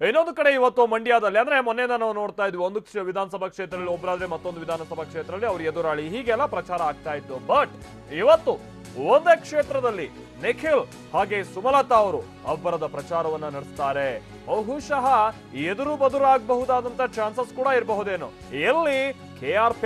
ಇನ್ನೊಂದು ಕಡೆ ಇವತ್ತು ಮಂಡ್ಯದಲ್ಲಿ ಅಂದ್ರೆ ಮೊನ್ನೆ ನಾವು ನೋಡ್ತಾ ಇದ್ವಿ, ಒಂದು ವಿಧಾನಸಭಾ ಕ್ಷೇತ್ರದಲ್ಲಿ ಒಬ್ಬರಾದ್ರೆ ಮತ್ತೊಂದು ವಿಧಾನಸಭಾ ಕ್ಷೇತ್ರದಲ್ಲಿ ಅವ್ರ ಎದುರಾಳಿ, ಹೀಗೆಲ್ಲ ಪ್ರಚಾರ ಆಗ್ತಾ ಇತ್ತು. ಬಟ್ ಇವತ್ತು ಒಂದೇ ಕ್ಷೇತ್ರದಲ್ಲಿ ನಿಖಿಲ್ ಹಾಗೆ ಸುಮಲತಾ ಅವರು ಅಬ್ಬರದ ಪ್ರಚಾರವನ್ನ ನಡೆಸ್ತಾರೆ. ಬಹುಶಃ ಎದುರು ಬದುರಾಗಬಹುದಾದಂತ ಚಾನ್ಸಸ್ ಕೂಡ ಇರಬಹುದೇನೋ. ಎಲ್ಲಿ? ಕೆಆರ್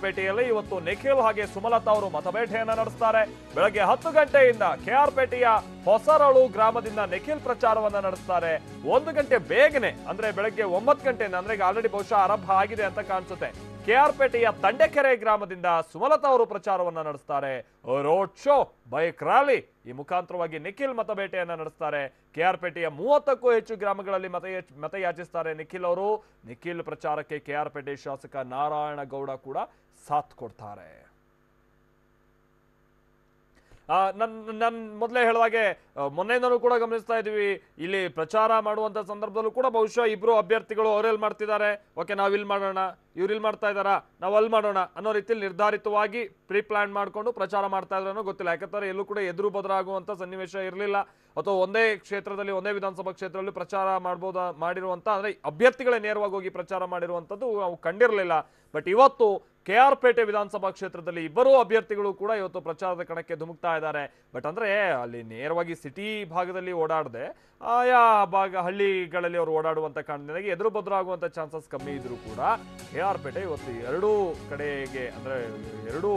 ಪೇಟೆಯಲ್ಲಿ ಇವತ್ತು ನಿಖಿಲ್ ಹಾಗೆ ಸುಮಲತಾ ಅವರು ಮತಬೇಟೆಯನ್ನ ನಡೆಸ್ತಾರೆ. ಬೆಳಗ್ಗೆ 10 ಗಂಟೆಯಿಂದ ಕೆಆರ್ ಪೇಟೆಯ ಹೊಸರಳು ಗ್ರಾಮದಿಂದ ನಿಖಿಲ್ ಪ್ರಚಾರವನ್ನ ನಡೆಸ್ತಾರೆ. 1 ಗಂಟೆ ಬೇಗನೆ ಅಂದ್ರೆ ಬೆಳಗ್ಗೆ 9 ಗಂಟೆಯಿಂದ, ಅಂದ್ರೆ ಈಗ ಆಲ್ರೆಡಿ ಬಹುಶಃ ಆರಂಭ ಆಗಿದೆ ಅಂತ ಕಾಣಿಸುತ್ತೆ. ಕೆಆರ್ ಪೇಟೆಯ ತಂಡೆಕೆರೆ ಗ್ರಾಮದಿಂದ ಸುಮಲತಾ ಅವರು ಪ್ರಚಾರವನ್ನ ನಡೆಸ್ತಾರೆ. ರೋಡ್ ಶೋ, ಬೈಕ್ ರ್ಯಾಲಿ, ಈ ಮುಖಾಂತರವಾಗಿ ನಿಖಿಲ್ ಮತಬೇಟೆಯನ್ನ ನಡೆಸ್ತಾರೆ. ಕೆಆರ್ ಪೇಟೆಯ 30ಕ್ಕೂ ಹೆಚ್ಚು ಗ್ರಾಮಗಳಲ್ಲಿ ಮತಯಾಚಿಸ್ತಾರೆ ನಿಖಿಲ್ ಅವರು. ನಿಖಿಲ್ ಪ್ರಚಾರಕ್ಕೆ ಕೆಆರ್ ಪೇಟೆ ಶಾಸಕ ನಾರಾಯಣಗೌಡ ಕೂಡ ಸಾಥ್ ಕೊಡ್ತಾರೆ. ನನ್ ಮೊದಲೇ ಹೇಳಿದಾಗೆ ಮೊನ್ನೆಯಿಂದನೂ ಕೂಡ ಗಮನಿಸ್ತಾ ಇದೀವಿ, ಇಲ್ಲಿ ಪ್ರಚಾರ ಮಾಡುವಂತ ಸಂದರ್ಭದಲ್ಲೂ ಕೂಡ ಬಹುಶಃ ಇಬ್ರು ಅಭ್ಯರ್ಥಿಗಳು ಅವರೆಲ್ಲಿ ಮಾಡ್ತಿದ್ದಾರೆ, ಓಕೆ ನಾವ್ ಇಲ್ಲಿ ಮಾಡೋಣ, ಇವ್ರು ಇಲ್ಲಿ ಮಾಡ್ತಾ ಇದಾರಾ, ನಾವು ಅಲ್ಲಿ ಮಾಡೋಣ ಅನ್ನೋ ರೀತಿಯಲ್ಲಿ ನಿರ್ಧಾರಿತವಾಗಿ ಪ್ರೀ ಪ್ಲಾನ್ ಮಾಡ್ಕೊಂಡು ಪ್ರಚಾರ ಮಾಡ್ತಾ ಇದ್ರೂ ಗೊತ್ತಿಲ್ಲ. ಯಾಕಂದ್ರೆ ಎಲ್ಲೂ ಕೂಡ ಎದುರು ಬದಲಾಗುವಂತ ಸನ್ನಿವೇಶ ಇರಲಿಲ್ಲ, ಅಥವಾ ಒಂದೇ ಕ್ಷೇತ್ರದಲ್ಲಿ ಒಂದೇ ವಿಧಾನಸಭಾ ಕ್ಷೇತ್ರದಲ್ಲಿ ಪ್ರಚಾರ ಮಾಡಿರುವಂತ ಅಂದ್ರೆ ಅಭ್ಯರ್ಥಿಗಳೇ ನೇರವಾಗಿ ಹೋಗಿ ಪ್ರಚಾರ ಮಾಡಿರುವಂತದ್ದು ನಾವು ಕಂಡಿರಲಿಲ್ಲ. ಬಟ್ ಇವತ್ತು ಕೆಆರ್ ಪೇಟೆ ವಿಧಾನಸಭಾ ಕ್ಷೇತ್ರದಲ್ಲಿ ಇಬ್ಬರೂ ಅಭ್ಯರ್ಥಿಗಳು ಕೂಡ ಇವತ್ತು ಪ್ರಚಾರದ ಕಣಕ್ಕೆ ಧುಮುಕ್ತಾ ಇದ್ದಾರೆ. ಬಟ್ ಅಂದ್ರೆ ಅಲ್ಲಿ ನೇರವಾಗಿ ಸಿಟಿ ಭಾಗದಲ್ಲಿ ಓಡಾಡದೆ ಆಯಾ ಹಳ್ಳಿಗಳಲ್ಲಿ ಅವರು ಓಡಾಡುವಂತ ಕಾರಣದಿಂದಾಗಿ ಎದುರು ಬದಲಾಗುವಂತ ಚಾನ್ಸಸ್ ಕಮ್ಮಿ ಇದ್ರೂ ಕೂಡ ಕೆಆರ್ ಪೇಟೆ ಇವತ್ತು ಎರಡೂ ಕಡೆಗೆ ಅಂದ್ರೆ ಎರಡೂ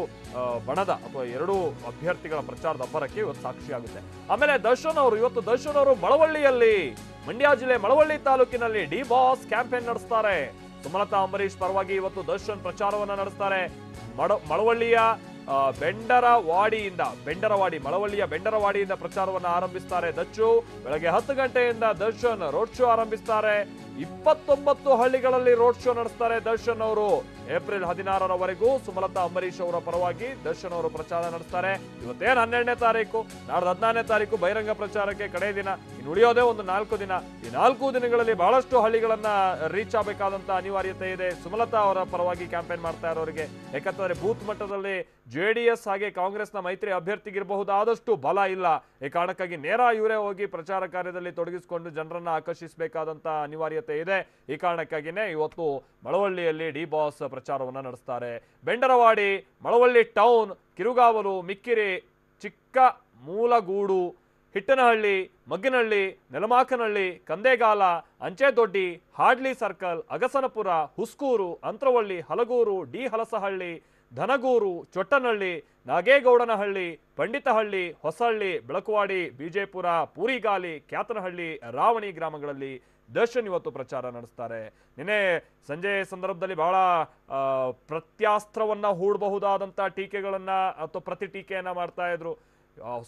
ಬಣದ ಅಥವಾ ಎರಡೂ ಅಭ್ಯರ್ಥಿಗಳ ಪ್ರಚಾರದ ಅಬ್ಬರಕ್ಕೆ ಇವತ್ತು ಸಾಕ್ಷಿಯಾಗುತ್ತೆ. ಆಮೇಲೆ ದರ್ಶನ್ ಅವರು ಮಳವಳ್ಳಿಯಲ್ಲಿ, ಮಂಡ್ಯ ಜಿಲ್ಲೆ ಮಳವಳ್ಳಿ ತಾಲೂಕಿನಲ್ಲಿ ಡಿ ಬಾಸ್ ಕ್ಯಾಂಪೇನ್ ನಡೆಸ್ತಾರೆ. ಸುಮಲತಾ ಅಂಬರೀಶ್ ಪರವಾಗಿ ಇವತ್ತು ದರ್ಶನ್ ಪ್ರಚಾರವನ್ನ ನಡೆಸ್ತಾರೆ. ಮಳವಳ್ಳಿಯ ಮಳವಳ್ಳಿಯ ಬೆಂಡರವಾಡಿಯಿಂದ ಪ್ರಚಾರವನ್ನ ಆರಂಭಿಸ್ತಾರೆ ದಚ್ಚು. ಬೆಳಗ್ಗೆ 10 ಗಂಟೆಯಿಂದ ದರ್ಶನ್ ರೋಡ್ ಶೋ ಆರಂಭಿಸ್ತಾರೆ. 29 ಹಳ್ಳಿಗಳಲ್ಲಿ ರೋಡ್ ಶೋ ನಡೆಸ್ತಾರೆ ದರ್ಶನ್ ಅವರು. ಏಪ್ರಿಲ್ 16ರವರೆಗೂ ಸುಮಲತಾ ಅಂಬರೀಶ್ ಅವರ ಪರವಾಗಿ ದರ್ಶನ್ ಅವರು ಪ್ರಚಾರ ನಡೆಸ್ತಾರೆ. ಇವತ್ತೇನು 12ನೇ ತಾರೀಕು, ನಾಡ್ದು 14ನೇ ತಾರೀಕು ಬಹಿರಂಗ ಪ್ರಚಾರಕ್ಕೆ ಕಡೆ ದಿನ. ಇನ್ನು ಉಳಿಯೋದೇ ಒಂದು 4 ದಿನ. ಈ 4 ದಿನಗಳಲ್ಲಿ ಬಹಳಷ್ಟು ಹಳ್ಳಿಗಳನ್ನ ರೀಚ್ ಆಗಬೇಕಾದಂತ ಅನಿವಾರ್ಯತೆ ಇದೆ ಸುಮಲತಾ ಅವರ ಪರವಾಗಿ ಕ್ಯಾಂಪೇನ್ ಮಾಡ್ತಾ ಇರೋರಿಗೆ. ಯಾಕಂತಂದ್ರೆ ಬೂತ್ ಮಟ್ಟದಲ್ಲಿ ಜೆಡಿಎಸ್ ಹಾಗೆ ಕಾಂಗ್ರೆಸ್ನ ಮೈತ್ರಿ ಅಭ್ಯರ್ಥಿಗಿರಬಹುದಾದಷ್ಟು ಬಲ ಇಲ್ಲ. ಈ ಕಾರಣಕ್ಕಾಗಿ ನೇರ ಇವರೇ ಹೋಗಿ ಪ್ರಚಾರ ಕಾರ್ಯದಲ್ಲಿ ತೊಡಗಿಸಿಕೊಂಡು ಜನರನ್ನ ಆಕರ್ಷಿಸಬೇಕಾದಂತ ಅನಿವಾರ್ಯತೆ ಇದೆ. ಈ ಕಾರಣಕ್ಕಾಗಿನೇ ಇವತ್ತು ಮಳವಳ್ಳಿಯಲ್ಲಿ ಡಿ ಬಾಸ್ ಪ್ರಚಾರವನ್ನ ನಡೆಸ್ತಾರೆ. ಬೆಂಡರವಾಡಿ, ಮಳವಳ್ಳಿ ಟೌನ್, ಕಿರುಗಾವಲು, ಮಿಕ್ಕಿರಿ, ಚಿಕ್ಕ ಮೂಲಗೂಡು, ಹಿಟ್ಟನಹಳ್ಳಿ, ಮಗ್ಗಿನಹಳ್ಳಿ, ನೆಲಮಾಕನಹಳ್ಳಿ, ಕಂದೇಗಾಲ, ಅಂಚೆದೊಡ್ಡಿ, ಹಾಡ್ಲಿ ಸರ್ಕಲ್, ಅಗಸನಪುರ, ಹುಸ್ಕೂರು, ಅಂತರವಳ್ಳಿ, ಹಲಗೂರು, ಡಿ ಹಲಸಹಳ್ಳಿ, ಧನಗೂರು, ಚೊಟ್ಟನಹಳ್ಳಿ, ನಾಗೇಗೌಡನಹಳ್ಳಿ, ಪಂಡಿತಹಳ್ಳಿ, ಹೊಸಹಳ್ಳಿ, ಬೆಳಕುವಾಡಿ, ಬಿಜೆಪುರ, ಪೂರಿಗಾಲಿ, ಕ್ಯಾತನಹಳ್ಳಿ, ರಾವಣಿ ಗ್ರಾಮಗಳಲ್ಲಿ ದರ್ಶನ್ ಇವತ್ತು ಪ್ರಚಾರ ನಡೆಸ್ತಾರೆ. ನಿನ್ನೆ ಸಂಜೆ ಸಂದರ್ಭದಲ್ಲಿ ಬಹಳ ಪ್ರತ್ಯಾಸ್ತ್ರವನ್ನ ಹೂಡಬಹುದಾದಂತ ಟೀಕೆಗಳನ್ನ ಅಥವಾ ಪ್ರತಿ ಟೀಕೆಯನ್ನ ಮಾಡ್ತಾ ಇದ್ರು.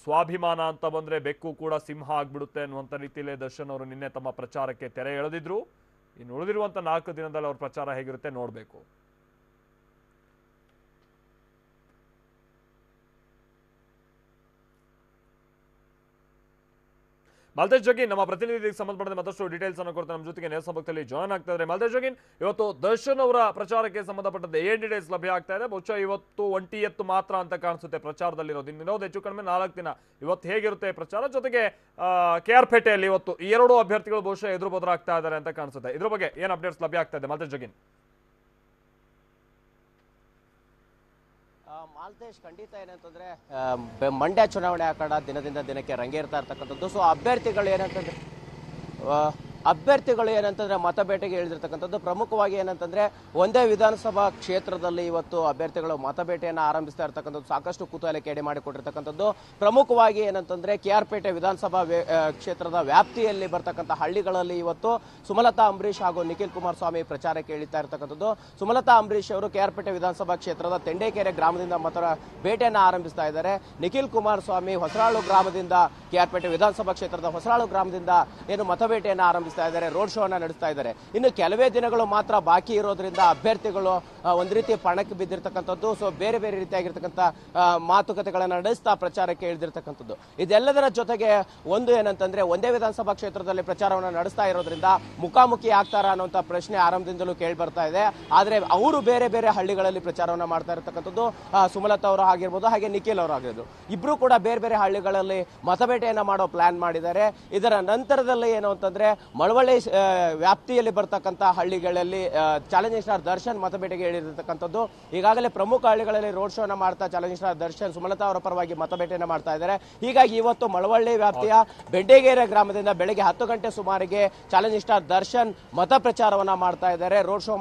ಸ್ವಾಭಿಮಾನ ಅಂತ ಬಂದ್ರೆ ಬೆಕ್ಕು ಕೂಡ ಸಿಂಹ ಆಗ್ಬಿಡುತ್ತೆ ಅನ್ನುವಂತ ರೀತಿಯಲ್ಲೇ ದರ್ಶನ್ ಅವರು ನಿನ್ನೆ ತಮ್ಮ ಪ್ರಚಾರಕ್ಕೆ ತೆರೆ ಎಳೆದಿದ್ರು. ಇನ್ನು ಉಳಿದಿರುವಂತ 4 ದಿನದಲ್ಲಿ ಅವ್ರ ಪ್ರಚಾರ ಹೇಗಿರುತ್ತೆ ನೋಡ್ಬೇಕು. ಮಲ್ತೇಶ್ ಜೋಗಿನ್ ನಮ್ಮ ಪ್ರತಿನಿಧಿಗೆ ಸಂಬಂಧಪಟ್ಟಂತೆ ಮತ್ತಷ್ಟು ಡೀಟೇಲ್ಸ್ ಅನ್ನು ಕೊಡ್ತಾರೆ. ನಮ್ಮ ಜೊತೆಗೆ ನೇರ ಸಂಪರ್ಕದಲ್ಲಿ ಜಾಯ್ನ್ ಆಗ್ತಾ ಇದ್ದಾರೆ ಮಲ್ತೇಶ್ ಜೋಗಿನ್. ಇವತ್ತು ದರ್ಶನ್ ಅವರ ಪ್ರಚಾರಕ್ಕೆ ಸಂಬಂಧಪಟ್ಟಂತೆ ಏನ್ ಡೀಟೇಲ್ಸ್ ಲಭ್ಯ ಆಗ್ತಾ ಇದೆ? ಬಹುಶಃ ಇವತ್ತು ಒಂಟಿ ಎತ್ತು ಮಾತ್ರ ಅಂತ ಕಾಣಿಸುತ್ತೆ ಪ್ರಚಾರದಲ್ಲಿರೋದು. ಇನ್ನಿರೋದು ಹೆಚ್ಚು ಕಡಿಮೆ 4 ದಿನ. ಇವತ್ತು ಹೇಗಿರುತ್ತೆ ಪ್ರಚಾರ? ಜೊತೆಗೆ ಕೆಆರ್ ಪೇಟೆಯಲ್ಲಿ ಇವತ್ತು ಈ 2 ಅಭ್ಯರ್ಥಿಗಳು ಬಹುಶಃ ಎದುರು ಬದಲಾಗ್ತಾ ಇದ್ದಾರೆ ಅಂತ ಕಾಣಿಸುತ್ತೆ. ಇದ್ರ ಬಗ್ಗೆ ಏನ್ ಅಪ್ಡೇಟ್ಸ್ ಲಭ್ಯ ಆಗ್ತಾ ಇದೆ ಮಲ್ತೇಶ್ ಜೋಗಿನ್? ಮಾಲ್ತೇಶ್, ಖಂಡಿತ ಏನಂತಂದ್ರೆ ಮಂಡ್ಯ ಚುನಾವಣೆ ಆಕಾಡ ದಿನದಿಂದ ದಿನಕ್ಕೆ ರಂಗೇರ್ತಾ ಇರ್ತಕ್ಕಂಥದ್ದು. ಸೊ ಅಭ್ಯರ್ಥಿಗಳು ಏನಂತಂದ್ರೆ ಮತಬೇಟೆಗೆ ಇಳಿದಿರ್ತಕ್ಕಂಥದ್ದು. ಪ್ರಮುಖವಾಗಿ ಏನಂತಂದ್ರೆ ಒಂದೇ ವಿಧಾನಸಭಾ ಕ್ಷೇತ್ರದಲ್ಲಿ ಇವತ್ತು ಅಭ್ಯರ್ಥಿಗಳು ಮತಬೇಟೆಯನ್ನು ಆರಂಭಿಸ್ತಾ ಇರ್ತಕ್ಕಂಥದ್ದು ಸಾಕಷ್ಟು ಕುತೂಹಲಕ್ಕೆ ಎಡೆ ಮಾಡಿಕೊಟ್ಟಿರ್ತಕ್ಕಂಥದ್ದು. ಪ್ರಮುಖವಾಗಿ ಏನಂತಂದ್ರೆ ಕೆಆರ್ ಪೇಟೆ ವಿಧಾನಸಭಾ ಕ್ಷೇತ್ರದ ವ್ಯಾಪ್ತಿಯಲ್ಲಿ ಬರ್ತಕ್ಕಂಥ ಹಳ್ಳಿಗಳಲ್ಲಿ ಇವತ್ತು ಸುಮಲತಾ ಅಂಬರೀಶ್ ಹಾಗೂ ನಿಖಿಲ್ ಕುಮಾರಸ್ವಾಮಿ ಪ್ರಚಾರಕ್ಕೆ ಇಳಿತಾ ಇರ್ತಕ್ಕಂಥದ್ದು. ಸುಮಲತಾ ಅಂಬರೀಶ್ ಅವರು ಕೆಆರ್ ಪೇಟೆ ವಿಧಾನಸಭಾ ಕ್ಷೇತ್ರದ ತೆಂಡೇಕೆರೆ ಗ್ರಾಮದಿಂದ ಮತ ಬೇಟೆಯನ್ನು ಆರಂಭಿಸ್ತಾ ಇದ್ದಾರೆ. ನಿಖಿಲ್ ಕುಮಾರಸ್ವಾಮಿ ಹೊಸರಾಳು ಗ್ರಾಮದಿಂದ, ಕೆಆರ್ ಪೇಟೆ ವಿಧಾನಸಭಾ ಕ್ಷೇತ್ರದ ಹೊಸರಾಳು ಗ್ರಾಮದಿಂದ ಏನು ಮತಬೇಟೆಯನ್ನು ಆರಂಭಿಸ್ತಾ ಇದ್ದಾರೆ, ರೋಡ್ ಶೋ ಅನ್ನ ನಡೆಸ್ತಾ ಇದ್ದಾರೆ. ಇನ್ನು ಕೆಲವೇ ದಿನಗಳು ಮಾತ್ರ ಬಾಕಿ ಇರೋದ್ರಿಂದ ಅಭ್ಯರ್ಥಿಗಳು ಒಂದ್ ರೀತಿ ಪಣಕ್ಕೆ ಬಿದ್ದಿರ್ತಕ್ಕಂಥದ್ದು. ಸೊ ಬೇರೆ ಬೇರೆ ರೀತಿಯಾಗಿರ್ತಕ್ಕಂಥ ಮಾತುಕತೆಗಳನ್ನ ನಡೆಸ್ತಾ ಪ್ರಚಾರಕ್ಕೆ ಇಳಿದಿರ್ತಕ್ಕಂಥದ್ದು. ಇದೆಲ್ಲದರ ಜೊತೆಗೆ ಒಂದು ಏನಂತಂದ್ರೆ ಒಂದೇ ವಿಧಾನಸಭಾ ಕ್ಷೇತ್ರದಲ್ಲಿ ಪ್ರಚಾರವನ್ನು ನಡೆಸ್ತಾ ಇರೋದ್ರಿಂದ ಮುಖಾಮುಖಿ ಆಗ್ತಾರ ಅನ್ನುವಂಥ ಪ್ರಶ್ನೆ ಆರಂಭದಿಂದಲೂ ಕೇಳಿ ಬರ್ತಾ ಇದೆ. ಆದ್ರೆ ಅವರು ಬೇರೆ ಬೇರೆ ಹಳ್ಳಿಗಳಲ್ಲಿ ಪ್ರಚಾರವನ್ನ ಮಾಡ್ತಾ ಇರತಕ್ಕಂಥದ್ದು. ಸುಮಲತಾ ಅವರು ಆಗಿರ್ಬೋದು, ಹಾಗೆ ನಿಖಿಲ್ ಅವರು ಆಗಿರ್ಬೋದು, ಇಬ್ರು ಕೂಡ ಬೇರೆ ಬೇರೆ ಹಳ್ಳಿಗಳಲ್ಲಿ ಮತಬೇಟೆಯನ್ನ ಮಾಡೋ ಪ್ಲಾನ್ ಮಾಡಿದ್ದಾರೆ. ಇದರ ನಂತರದಲ್ಲಿ ಏನು ಅಂತಂದ್ರೆ ಮಳವಳ್ಳಿ ವ್ಯಾಪ್ತಿಯಲ್ಲಿ ಬರ್ತಕ್ಕಂಥ ಹಳ್ಳಿಗಳಲ್ಲಿ ಚಾಲೆಂಜಿಂಗ್ ಸ್ಟಾರ್ ದರ್ಶನ್ ಮತಬೇಟೆಗೆ ಹೇಳಿರ್ತಕ್ಕಂಥದ್ದು. ಈಗಾಗಲೇ ಪ್ರಮುಖ ಹಳ್ಳಿಗಳಲ್ಲಿ ರೋಡ್ ಶೋನ ಮಾಡ್ತಾ ಚಾಲೆಂಜಿಂಗ್ ಸ್ಟಾರ್ ದರ್ಶನ್ ಸುಮಲತಾ ಅವರ ಪರವಾಗಿ ಮತಬೇಟೆಯನ್ನು ಮಾಡ್ತಾ ಇದ್ದಾರೆ. ಹೀಗಾಗಿ ಇವತ್ತು ಮಳವಳ್ಳಿ ವ್ಯಾಪ್ತಿಯ ಬೆಂಡೆಗೇರೆ ಗ್ರಾಮದಿಂದ ಬೆಳಗ್ಗೆ 10 ಗಂಟೆ ಸುಮಾರಿಗೆ ಚಾಲೆಂಜಿಂಗ್ ಸ್ಟಾರ್ ದರ್ಶನ್ ಮತ ಪ್ರಚಾರವನ್ನ ಮಾಡ್ತಾ ಇದ್ದಾರೆ. ರೋಡ್ ಶೋ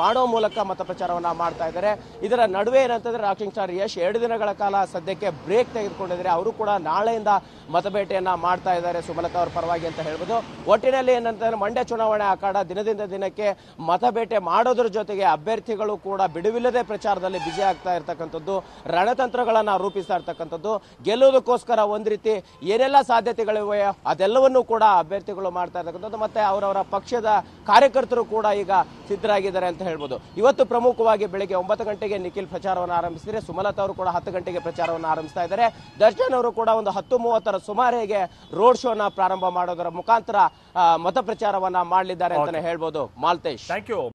ಮಾಡೋ ಮೂಲಕ ಮತ ಪ್ರಚಾರವನ್ನ ಮಾಡ್ತಾ ಇದ್ದಾರೆ. ಇದರ ನಡುವೆ ಏನಂತಂದ್ರೆ ರಾಕಿಂಗ್ ಸ್ಟಾರ್ ಯಶ್ 2 ದಿನಗಳ ಕಾಲ ಸದ್ಯಕ್ಕೆ ಬ್ರೇಕ್ ತೆಗೆದುಕೊಂಡಿದ್ದಾರೆ. ಅವರು ಕೂಡ ನಾಳೆಯಿಂದ ಮತಬೇಟೆಯನ್ನ ಮಾಡ್ತಾ ಇದ್ದಾರೆ ಸುಮಲತಾ ಅವರ ಪರವಾಗಿ ಅಂತ ಹೇಳ್ಬೋದು. ಒಟ್ಟಿನಲ್ಲಿ ಏನಂತಂದ್ರೆ ಮಂಡ್ಯ ಚುನಾವಣೆ ಅಖಾಡ ದಿನದಿಂದ ದಿನಕ್ಕೆ ಮತಬೇಟೆ ಮಾಡೋದ್ರ ಜೊತೆಗೆ ಅಭ್ಯರ್ಥಿಗಳು ಕೂಡ ಬಿಡುವಿಲ್ಲದೆ ಪ್ರಚಾರದಲ್ಲಿ ಬಿಜಿ ಆಗ್ತಾ ಇರ್ತಕ್ಕಂಥದ್ದು, ರಣತಂತ್ರಗಳನ್ನ ರೂಪಿಸ್ತಾ ಇರ್ತಕ್ಕಂಥದ್ದು. ಗೆಲ್ಲುವುದಕ್ಕೋಸ್ಕರ ಒಂದ್ ರೀತಿ ಏನೆಲ್ಲ ಸಾಧ್ಯತೆಗಳಿವೆ ಅದೆಲ್ಲವನ್ನೂ ಕೂಡ ಅಭ್ಯರ್ಥಿಗಳು ಮಾಡ್ತಾ ಇರ್ತಕ್ಕಂಥದ್ದು. ಮತ್ತೆ ಅವರವರ ಪಕ್ಷದ ಕಾರ್ಯಕರ್ತರು ಕೂಡ ಈಗ ಸಿದ್ಧರಾಗಿದ್ದಾರೆ ಅಂತ ಹೇಳ್ಬೋದು. ಇವತ್ತು ಪ್ರಮುಖವಾಗಿ ಬೆಳಿಗ್ಗೆ 9 ಗಂಟೆಗೆ ನಿಖಿಲ್ ಪ್ರಚಾರವನ್ನು ಆರಂಭಿಸಿದರೆ ಸುಮಲತಾ ಅವರು ಕೂಡ 10 ಗಂಟೆಗೆ ಪ್ರಚಾರವನ್ನು ಆರಂಭಿಸ್ತಾ ಇದ್ದಾರೆ. ದರ್ಶನ್ ಅವರು ಕೂಡ ಒಂದು 10:30 ಸುಮಾರಿಗೆ ರೋಡ್ ಶೋನ ಪ್ರಾರಂಭ ಮಾಡೋದರ ಮುಖಾಂತರ ಮತ ಪ್ರಚಾರವನ್ನ ಮಾಡಲಿದ್ದಾರೆ ಅಂತಾನೆ ಹೇಳ್ಬೋದು. Malthesh, thank you.